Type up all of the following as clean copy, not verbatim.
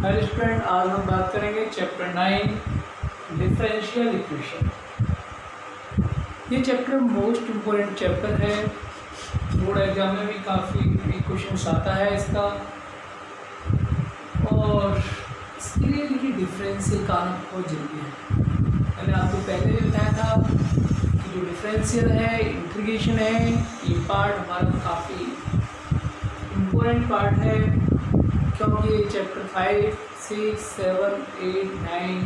Hello student, आज हम बात करेंगे चैप्टर 9 डिफरेंशियल इक्वेशन। ये चैप्टर मोस्ट इम्पोर्टेंट चैप्टर है। बोर्ड एग्जाम में भी काफ़ी क्वेश्चन आता है इसका। और इसके लिए देखिए डिफरेंशियल का आना बहुत जरूरी है। मैंने आपको पहले भी बताया था कि जो डिफरेंशियल है, इंटीग्रेशन है, ये पार्ट हमारा काफ़ी इम्पोर्टेंट पार्ट है, क्योंकि चैप्टर 5, 6, 7, 8, 9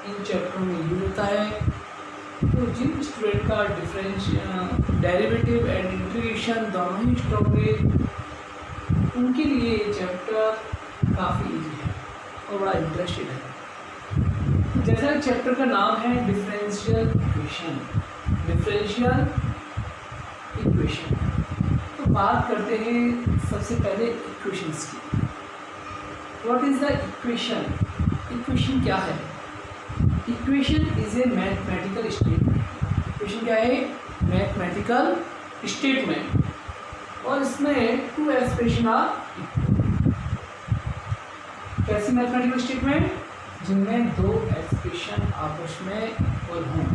इन चैप्टरों में यूज होता है। तो जिन स्टूडेंट का डिफरेंशियल, डेरिवेटिव एंड इंटीग्रेशन दोनों ही स्ट्रॉन्ग है, उनके लिए ये चैप्टर काफ़ी इजी है और बड़ा इंटरेस्टेड है। जैसा चैप्टर का नाम है डिफरेंशियल इक्वेशन, डिफरेंशियल इक्वेशन, तो बात करते हैं सबसे पहले इक्वेशंस की। What is the equation? Equation क्या है? Equation is a mathematical statement. Equation क्या है? Mathematical statement. और इसमें टू एक्सप्रेशन आर इक्वल। कैसी मैथमेटिकल स्टेटमेंट? जिनमें दो एक्सप्रेशन आपस में इक्वल हों।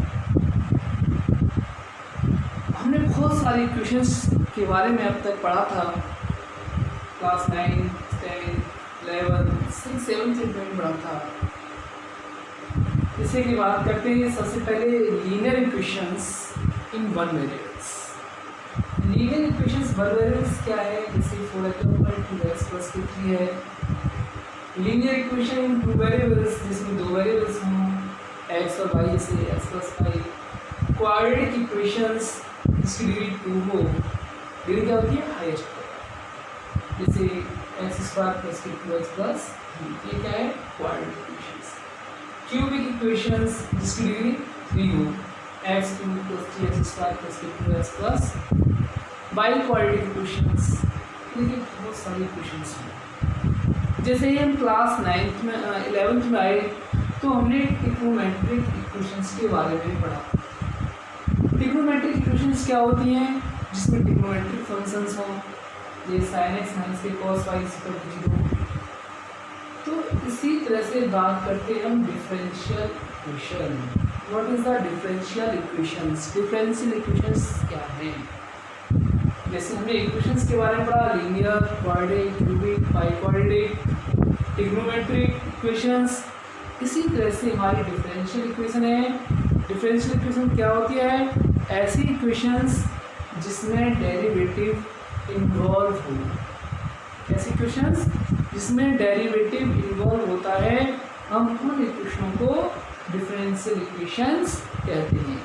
हमने बहुत सारे इक्वेशंस के बारे में अब तक पढ़ा था, क्लास 9, 10, 11, 6, 7 से में पढ़ा था। इसे की बात करते हैं सबसे पहले linear equations in one variables. Linear equations one variables क्या है? जैसे 4x + 2x + 3 है। Linear equation in two variables, जिसमें दो वेरिएबल्स हों, x और y, से x + y। क्वाड्रेटिक इक्वेशंस जिसकी डिग्री 2 हो, डिग्री क्या होती है? हाईएस्ट। जैसे x² + 2x + 3, ये क्या है? Quadratic equations. क्यूबिक इक्वेशंस जिसकी डिग्री 3 हो, x³ + 3x² + 2x + by quadratic equations. देखिए बहुत सारी इक्वेशंस हैं। जैसे ही हम क्लास 9th में 11th में आए तो हमने ट्रिग्नोमेट्रिक इक्वेशंस के बारे में पढ़ा। ट्रिग्नोमेट्रिक इक्वेशंस क्या होती हैं? जिसमें ट्रिग्नोमेट्रिक फंक्शंस हों, ये sin x - cos y = 0। तो इसी तरह से बात करते हैं हम differential equation. What is the differential equations? Differential equations क्या हैं? जैसे हमने इक्वेशंस के बारे में पढ़ा, linear, quadratic, cubic, by quadratic, trigonometric equations. इसी तरह से हमारी डिफरेंशियल इक्वेशन है। डिफरेंशियल इक्वेशन क्या होती है? ऐसी इक्वेशंस जिसमें डेरिवेटिव इन्वॉल्व हो। ऐसी इक्वेशंस जिसमें डेरिवेटिव इन्वॉल्व होता है, हम उन इक्वेशनों को डिफरेंशियल इक्वेशंस कहते हैं।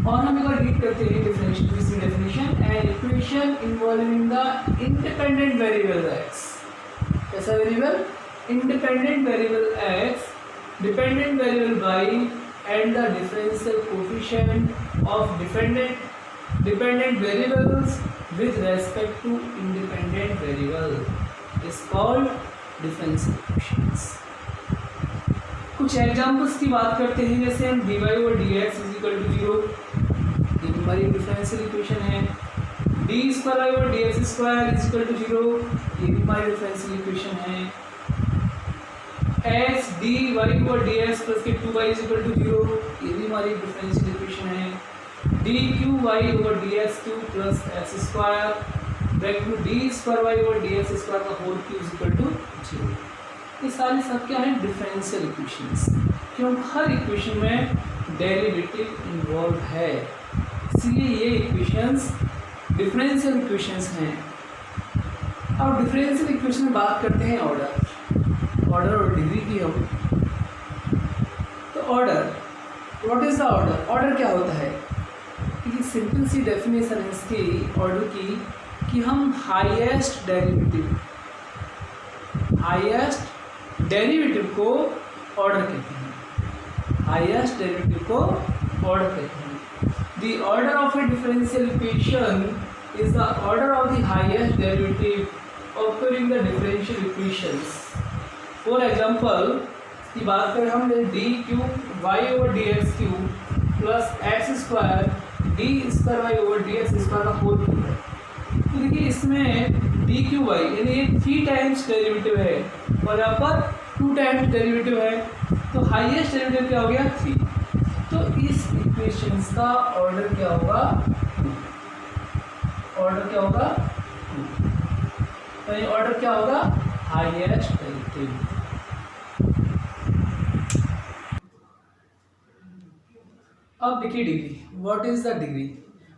और हम एक बार रीड करते हैं differential definition. An equation involving the independent variable x। कैसा variable? Independent variable x, dependent variable y and the differential coefficient of dependent variables with respect to independent variable is called differential equations। कुछ examples की बात करते हैं। जैसे हम dy/dx = 0, ये हमारी डिफरेंशियल इक्वेशन है। d2y/dx² = 0, ये भी हमारी डिफरेंशियल इक्वेशन है। x dy/dx + 2y = 0, ये भी हमारी डिफरेंशियल इक्वेशन है। dqy/dx³ + x² d2y/dx² = 0। ये सारे सब क्या है? Differential equations. क्यों? हर इक्वेशन में डेरिवेटिव इन्वॉल्व है, इसलिए ये इक्वेशंस डिफरेंशियल इक्वेशंस हैं। अब डिफरेंशियल इक्वेशन में बात करते हैं ऑर्डर और डिग्री की हम। तो order, what is the order? Order क्या होता है? कि सिंपल सी डेफिनेशन है इसकी ऑर्डर की, कि हम हाईएस्ट डेरिवेटिव को ऑर्डर कहते हैं। हाईएस्ट डेरिवेटिव को ऑर्डर कहते हैं। The order of a differential equation is the order of the highest derivative occurring the differential equations. For example की बात करें हम, d3y/dx³ + x² d2y/dx² का होल क्यूब है। तो देखिए इसमें डी क्यू वाई, यानी ये 3 टाइम्स डेरिवेटिव है और यहाँ पर 2 टाइम्स डेरिवेटिव है, तो हाईएस्ट डेरिवेटिव क्या हो गया 3। तो इस इक्वेशंस का ऑर्डर क्या होगा, ऑर्डर क्या होगा, तो ये ऑर्डर क्या होगा, हाईएस्ट डेरिवेटिव। अब देखिए degree, what is the degree.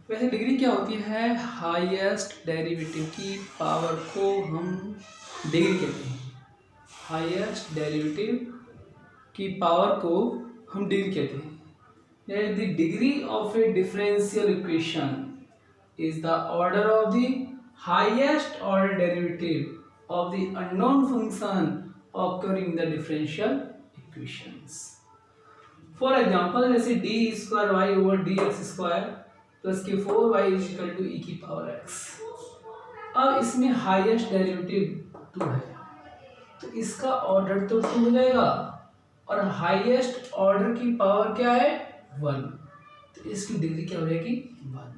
वैसे डिग्री क्या होती है, हाईएस्ट डेरिवेटिव की पावर को हम डिग्री कहते हैं, हाईएस्ट डेरिवेटिव की पावर को हम डिग्री कहते हैं। The degree of a differential equation is the order of the highest order derivative of the unknown function occurring the differential equations. For example जैसे D square Y over D x square plus के 4y is equal to e की power x। अब इसमें highest derivative 2 है, तो इसका order तो 2 हो जाएगा और हाईएस्ट ऑर्डर की पावर क्या है 1, तो इसकी डिग्री क्या हो जाएगी 1।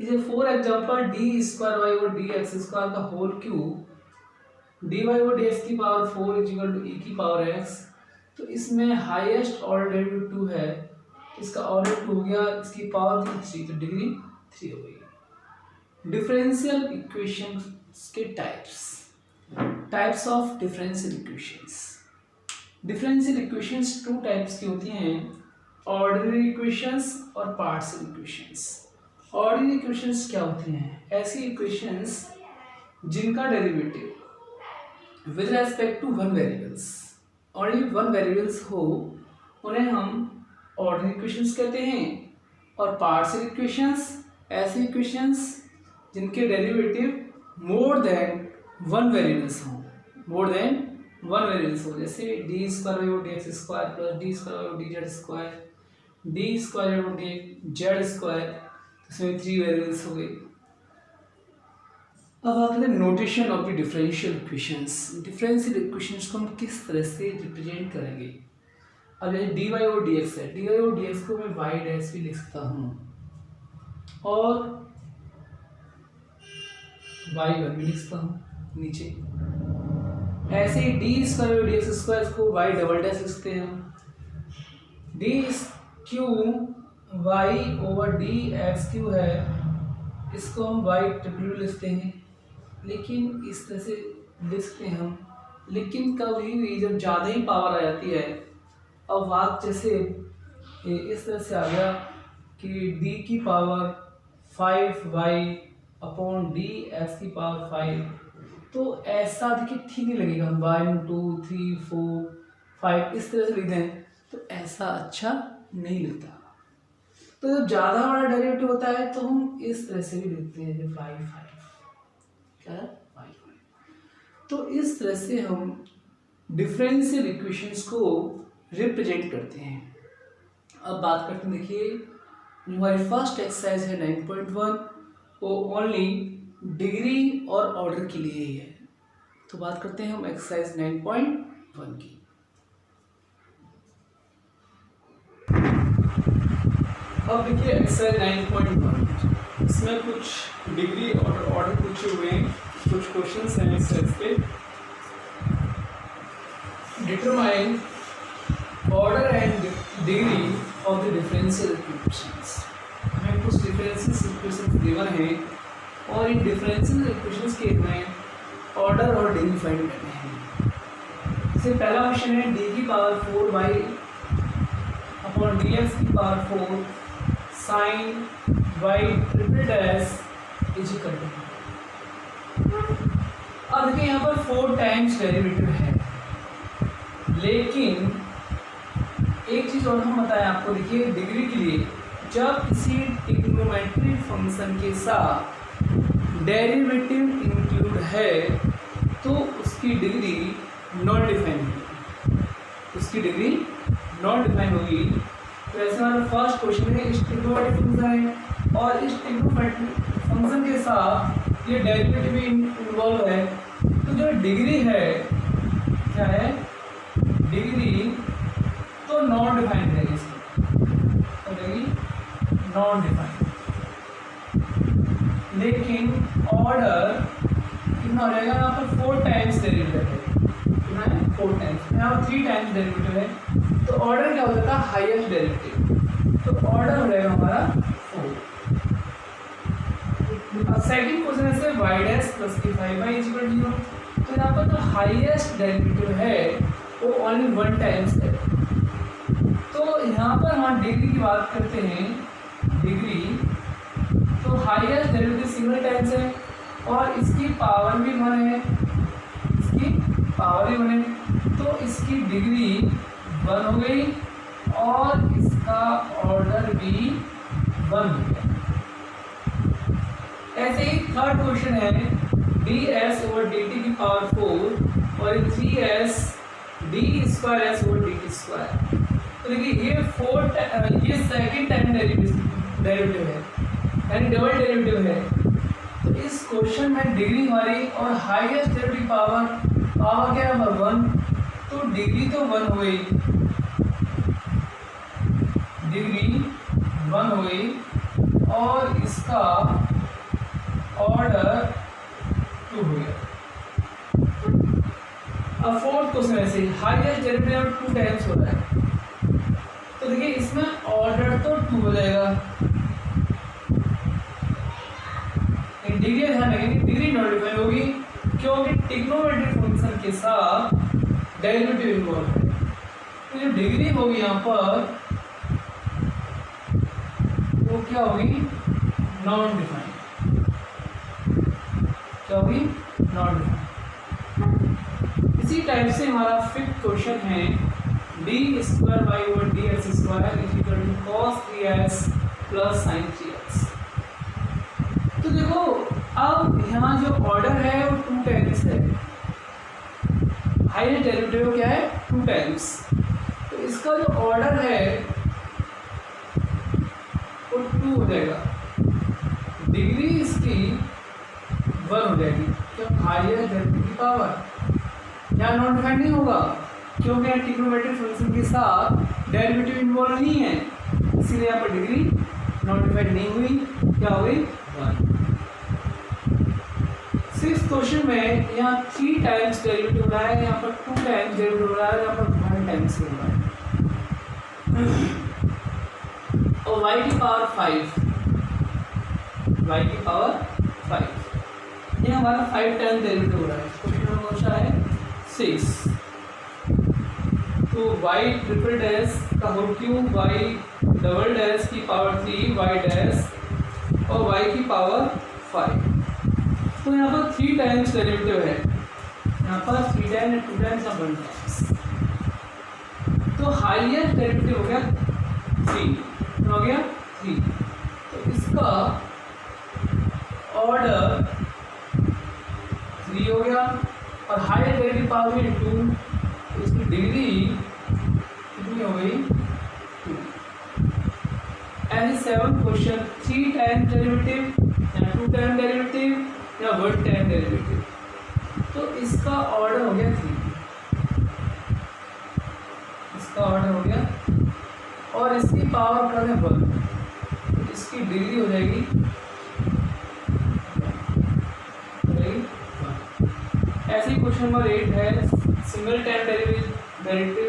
इसे for example d square Y over D x square का whole cube d y over D x की power 4 is equal to e की पावर x, तो इसमें हाईएस्ट ऑर्डर डेरिवेटिव 2 है, इसका ऑर्डर 2 हो गया, इसकी पावर 3, तो डिग्री 3 हो गई। डिफरेंशियल इक्वेशंस के types of differential equations. Differential equations 2 types की होती हैं, ऑर्डिनरी इक्वेशंस और पार्शियल इक्वेशंस। ऑर्डिनरी इक्वेशंस क्या होती हैं, ऐसी इक्वेशंस जिनका derivative with respect to 1 variables, only 1 variables हो, उन्हें हम ऑर्डिनरी इक्वेशंस कहते हैं। और पार्शियल इक्वेशंस ऐसी इक्वेशंस जिनके डेरिवेटिव मोर देन 1 वेरिएबल्स हों, मोर देन 1 वेरिएबल्स हो, जैसे D square over D x square plus D square over D Z square, D square over D Z square, इसमें 3 variables हो गए। अब आते हैं notation of the differential equations. Differential equations को हम किस तरह से रिप्रेजेंट करेंगे। अब जैसे डी वाई और डी एक्स है, डी वाई और डी एक्स को मैं वाई डैश भी लिख सकता हूँ और वाई वन भी लिख सकता हूँ नीचे। ऐसे ही डी स्क्वायर और डी एक्स स्क्वायर को वाई डबल डैश लिख सकते हैं हम। D cube y over D x cube है, इसको हम वाई ट्रिपल लिखते हैं, लेकिन इस तरह से लिख सकते हैं हम। लेकिन कभी भी जब ज़्यादा ही पावर आ जाती है, अब बात जैसे इस तरह से आ गया कि d की power 5y upon d x की पावर 5, तो ऐसा देखिए ठीक नहीं लगेगा। 1 2 3 4 5 इस तरह से लिख दें तो ऐसा अच्छा नहीं लगता। तो जब ज़्यादा बड़ा डेरिवेटिव होता है तो हम इस तरह से भी लिखते हैं, जैसे 5 क्या है 5। तो इस तरह से हम डिफरेंशियल इक्वेशंस को रिप्रेजेंट करते हैं। अब बात करते हैं, देखिए जो हमारी फर्स्ट एक्सरसाइज है 9.1, वो ओनली डिग्री और ऑर्डर के लिए ही है। तो बात करते हैं हम एक्सरसाइज 9.1 की। अब देखिए एक्सरसाइज 9.1, इसमें कुछ डिग्री और ऑर्डर पूछे हुए हैं, कुछ क्वेश्चंस हैं एक्सरसाइज के। Determine order and degree of the differential equations. हमें कुछ डिफरेंशियल इक्वेशंस गिवन हैं और इन डिफरेंशियल इक्वेशंस के हमें ऑर्डर और डिग्री फाइंड करने हैं। इससे पहला क्वेश्चन है डी की power 4y upon d x की power 4 sine y triple dash is equal to. अब देखिए यहाँ पर 4 टाइम्स डेरिवेटिव है, लेकिन एक चीज़ और हम बताएं आपको। देखिए डिग्री के लिए जब किसी ट्रिग्नोमेट्रिक फंक्शन के साथ डेरिवेटिव इंक्लूड है तो उसकी डिग्री नॉन डिफाइन होगी, उसकी डिग्री नॉन डिफाइन होगी। तो ऐसे हमारा फर्स्ट क्वेश्चन है, इस ट्रिग्नोमेट्रिक फंक्शन है और इस ट्रिग्नोमेट्रिक फंक्शन के साथ ये डेरिवेटिव भी इन्वॉल्व है, तो जो डिग्री है क्या है, डिग्री तो नॉन डिफाइंड रहेगी, इसकी तो रहेगी नॉन डिफाइंड। लेकिन ऑर्डर कितना हो जाएगा, यहाँ पर 4 टाइम्स डेरिवेटिव है, कितना है 4 टाइम्स, यहाँ पर 3 टाइम्स डेरिवेटिव है, तो ऑर्डर क्या हो जाता है हाईएस्ट डेरिवेटिव, तो ऑर्डर हो जाएगा हमारा 4। अब सेकंड क्वेश्चन है y डैश प्लस की 5y इक्वल 0, तो यहाँ पर जो हाईएस्ट डेरिवेटिव है वो ओनली 1 टाइम्स है, तो यहाँ पर हम डिग्री की बात करते हैं, डिग्री, तो हाईएस्ट डेरिवेटिव सिंगल टाइम्स है और इसकी पावर भी 1 है, इसकी पावर भी 1 है, तो इसकी डिग्री 1 हो गई और इसका ऑर्डर भी 1 हो गया। ऐसे ही थर्ड क्वेश्चन है ds ओवर dt की पावर 4 और 3s d square s over dt square, तो देखिए ये सेकंड टाइम डेरिवेटिव है यानी डबल डेरिवेटिव है, तो इस क्वेश्चन में डिग्री हमारी और हाईएस्ट डेरिवेटिव पावर क्या है 1, तो डिग्री तो 1 हो गई, डिग्री 1 हो गई और इसका ऑर्डर 2 हो गया। अब फोर्थ क्वेश्चन ऐसे हाईएस्ट डेरिवेटिव 2 टाइम्स हो रहा है, तो देखिए इसमें ऑर्डर तो 2 हो जाएगा, डिग्री ध्यान रखेंगे, डिग्री नॉट डिफाइन होगी क्योंकि ट्रिग्नोमेट्रिक फंक्शन के साथ डेरिवेटिव इन्वॉल्व है, तो जो डिग्री होगी यहाँ पर वो क्या होगी नॉन डिफाइंड, क्या होगी नॉन डिफाइंड। इसी टाइप से हमारा फिफ्थ क्वेश्चन है d square y over D x square is equal to cos 3s plus sine 3x। तो देखो अब यहाँ जो ऑर्डर है वो 2 टाइम्स है, हाईएस्ट डेरिवेटिव क्या है 2 टाइम्स, तो इसका जो ऑर्डर है वो 2 हो जाएगा, डिग्री इसकी 1 हो जाएगी, क्यों हाईएस्ट डेरिवेटिव की पावर यहाँ नॉन डिफाइंड नहीं होगा क्योंकि यहाँ ट्रिग्नोमेट्रिक फंक्शन के साथ डेरिवेटिव इन्वॉल्व नहीं है, इसीलिए यहाँ पर डिग्री नॉन डिफाइंड नहीं हुई, क्या हो गई 1। सिक्स्थ क्वेश्चन में यहाँ 3 टाइम्स डेरिवेटिव हो रहा है, यहाँ पर 2 टाइम्स डेरिवेटिव हो रहा है, यहाँ पर 1 टाइम्स हो रहा है, और y की पावर 5, y की पावर 5, ये हमारा 5 टाइम्स डेरिवेटिव हो रहा है। क्वेश्चन नंबर कौन सा है 6, तो y ट्रिपल डैश का whole cube y double dash की पावर 3 y डैश और y की पावर 5, तो यहाँ पर 3 टाइम्स डेरिवेटिव है, यहाँ पर 3 टाइम्स 2 टाइम्स और 1 टाइम्स, तो हाईएस्ट डेरिवेटिव हो गया 3, हो गया 3, तो इसका ऑर्डर 3 हो गया और हाईएस्ट डेरिवेटिव पावर 2, तो इसकी डिग्री कितनी हो गई 2। ऐसे 7 क्वेश्चन 3 टाइम्स डेरिवेटिव या 2 टाइम डेरिवेटिव या 1 टाइम डेरिवेटिव, तो इसका ऑर्डर हो गया 3, इसका ऑर्डर हो गया और इसकी पावर कर दें 1, तो इसकी डिग्री हो जाएगी 1। ऐसे ही क्वेश्चन नंबर 8 है सिंगल टाइम डेरिवेटिव,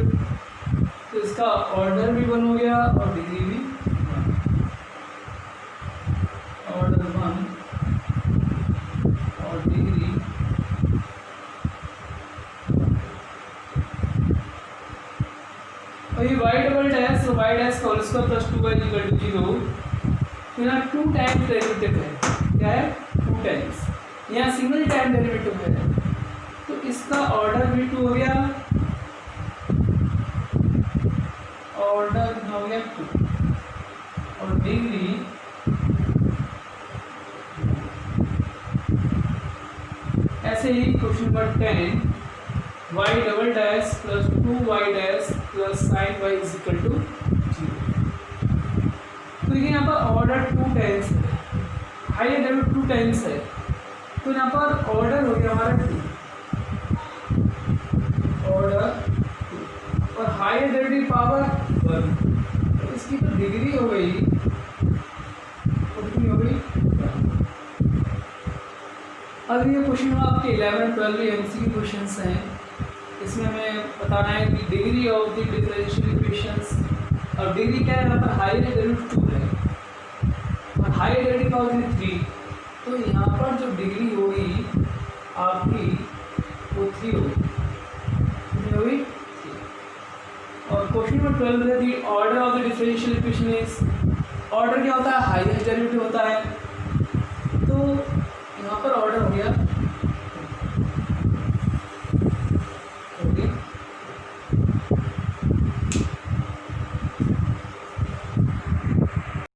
तो इसका ऑर्डर भी 1 हो गया और डिग्री भी 1, ऑर्डर 1 और डिग्री 1। और ये y डबल डैश तो y डैश का whole square plus 2y equal to 0, तो यहाँ 2 टाइम्स डेरिवेटिव है, क्या है 2 टाइम्स, यहाँ सिंगल टाइम डेरिवेटिव है, तो इसका ऑर्डर भी 2 हो गया, ऑर्डर हो गया 2 और डिग्री ऐसे ही question number 10 y double dash plus 2y dash plus sine y is equal to 0। तो देखिए यहाँ पर ऑर्डर 2 टाइम्स है, हाईएस्ट डेरिवेटिव 2 टाइम्स है, तो यहाँ पर ऑर्डर हो गया हमारा 2, ऑर्डर 2 और हाईएस्ट डेरिवेटिव पावर 1, तो इसकी तो डिग्री हो गई, कितनी हो गई 1। अब ये क्वेश्चन आपके 11 और 12 MCQ क्वेश्चंस हैं। इसमें हमें बताना है कि degree of the differential equations, और डिग्री क्या है यहाँ पर, हाई डेरिवेटिव 2 है और हाई डेरिवेटिव का होगी 3, तो यहाँ पर जो डिग्री होगी आपकी वो 3 होगी, कितनी होगी 3। और क्वेश्चन नंबर 12 है दी order of the differential equation is, order क्या होता है, हाईएस्ट डेरिवेटिव होता है, तो यहाँ पर ऑर्डर हो गया